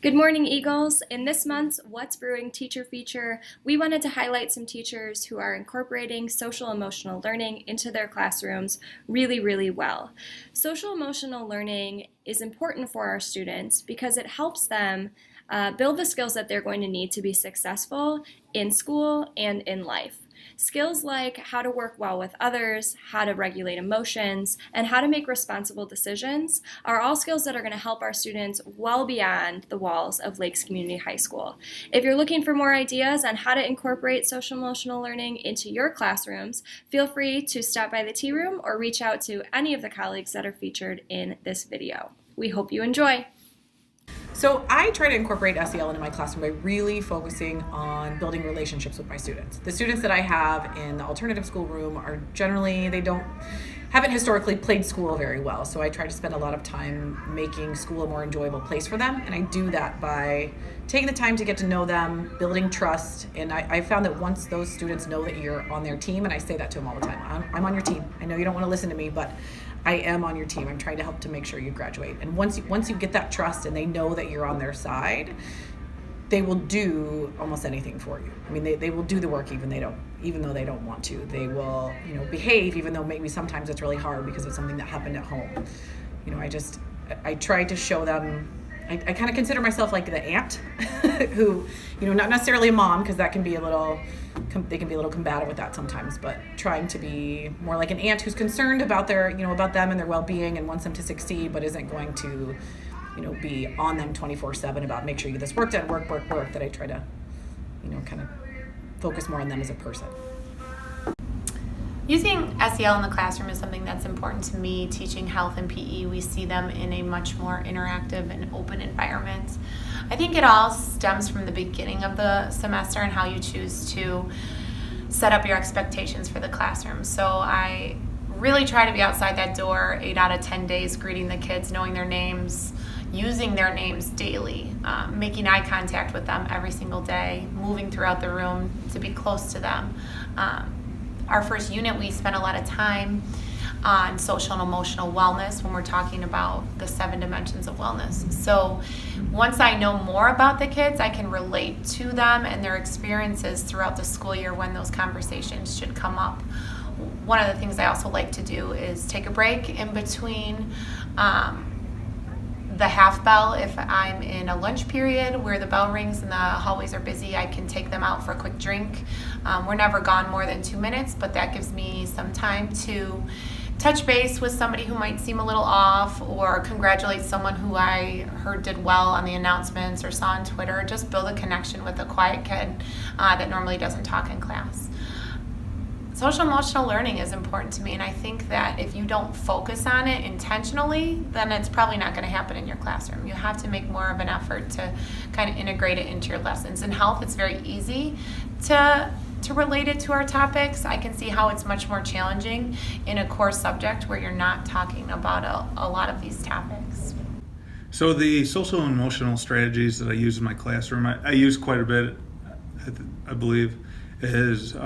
Good morning, Eagles. In this month's What's Brewing teacher feature, we wanted to highlight some teachers who are incorporating social emotional learning into their classrooms really well. Social emotional learning is important for our students because it helps them build the skills that they're going to need to be successful in school and in life. Skills like how to work well with others, how to regulate emotions, and how to make responsible decisions are all skills that are going to help our students well beyond the walls of Lakes Community High School. If you're looking for more ideas on how to incorporate social emotional learning into your classrooms, feel free to stop by the tea room or reach out to any of the colleagues that are featured in this video. We hope you enjoy. So I try to incorporate SEL into my classroom by really focusing on building relationships with my students. The students that I have in the alternative school room are generally, haven't historically played school very well. So I try to spend a lot of time making school a more enjoyable place for them. And I do that by taking the time to get to know them, building trust. And I found that once those students know that you're on their team, and I say that to them all the time, I'm on your team. I know you don't want to listen to me, but I am on your team. I'm trying to help to make sure you graduate. And once you get that trust and they know that you're on their side, they will do almost anything for you. I mean, they will do the work even though they don't want to. They will, behave even though maybe sometimes it's really hard because of something that happened at home. I try to show them. I kind of consider myself like the aunt who, not necessarily a mom, because that can be they can be a little combative with that sometimes, but trying to be more like an aunt who's concerned about about them and their well-being and wants them to succeed, but isn't going to, be on them 24/7 about make sure you get this work done, work. That I try to, kind of focus more on them as a person. Using SEL in the classroom is something that's important to me. Teaching health and PE, we see them in a much more interactive and open environment. I think it all stems from the beginning of the semester and how you choose to set up your expectations for the classroom. So I really try to be outside that door 8 out of 10 days, greeting the kids, knowing their names, using their names daily, making eye contact with them every single day, moving throughout the room to be close to them. Our first unit, we spent a lot of time on social and emotional wellness when we're talking about the 7 dimensions of wellness. So once I know more about the kids, I can relate to them and their experiences throughout the school year when those conversations should come up. One of the things I also like to do is take a break in between the half bell. If I'm in a lunch period where the bell rings and the hallways are busy, I can take them out for a quick drink. We're never gone more than 2 minutes, but that gives me some time to touch base with somebody who might seem a little off, or congratulate someone who I heard did well on the announcements or saw on Twitter. Just build a connection with a quiet kid that normally doesn't talk in class. Social emotional learning is important to me, and I think that if you don't focus on it intentionally, then it's probably not going to happen in your classroom. You have to make more of an effort to kind of integrate it into your lessons. In health, it's very easy to relate it to our topics. I can see how it's much more challenging in a core subject where you're not talking about a lot of these topics. So the social and emotional strategies that I use in my classroom, I use quite a bit, I believe, is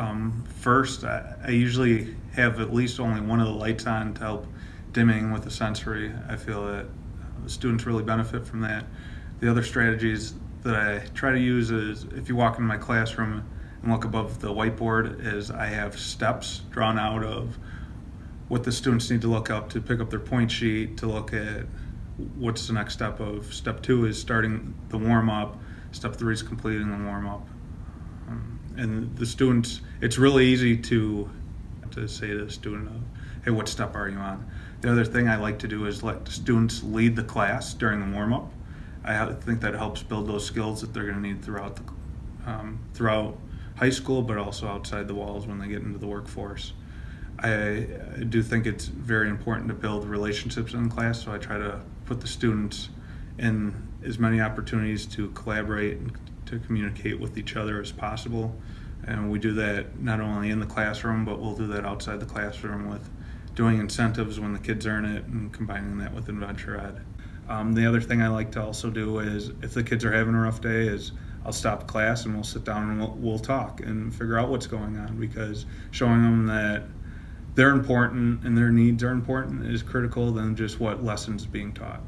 first, I usually have at least only one of the lights on to help dimming with the sensory. I feel that the students really benefit from that. The other strategies that I try to use is, if you walk into my classroom and look above the whiteboard, is I have steps drawn out of what the students need to look up to pick up their point sheet, to look at what's the next step of. Step 2 is starting the warm-up. Step 3 is completing the warm-up. And the students, it's really easy to say to the student, hey, what step are you on? The other thing I like to do is let the students lead the class during the warm-up. I think that helps build those skills that they're going to need throughout high school, but also outside the walls when they get into the workforce. I do think it's very important to build relationships in class, so I try to put the students in as many opportunities to collaborate and to communicate with each other as possible. And we do that not only in the classroom, but we'll do that outside the classroom with doing incentives when the kids earn it and combining that with Adventure Ed. The other thing I like to also do is, if the kids are having a rough day, is I'll stop class and we'll sit down and we'll talk and figure out what's going on, because showing them that they're important and their needs are important is critical than just what lessons being taught.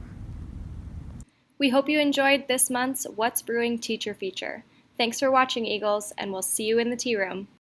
We hope you enjoyed this month's What's Brewing teacher feature. Thanks for watching, Eagles, and we'll see you in the tea room.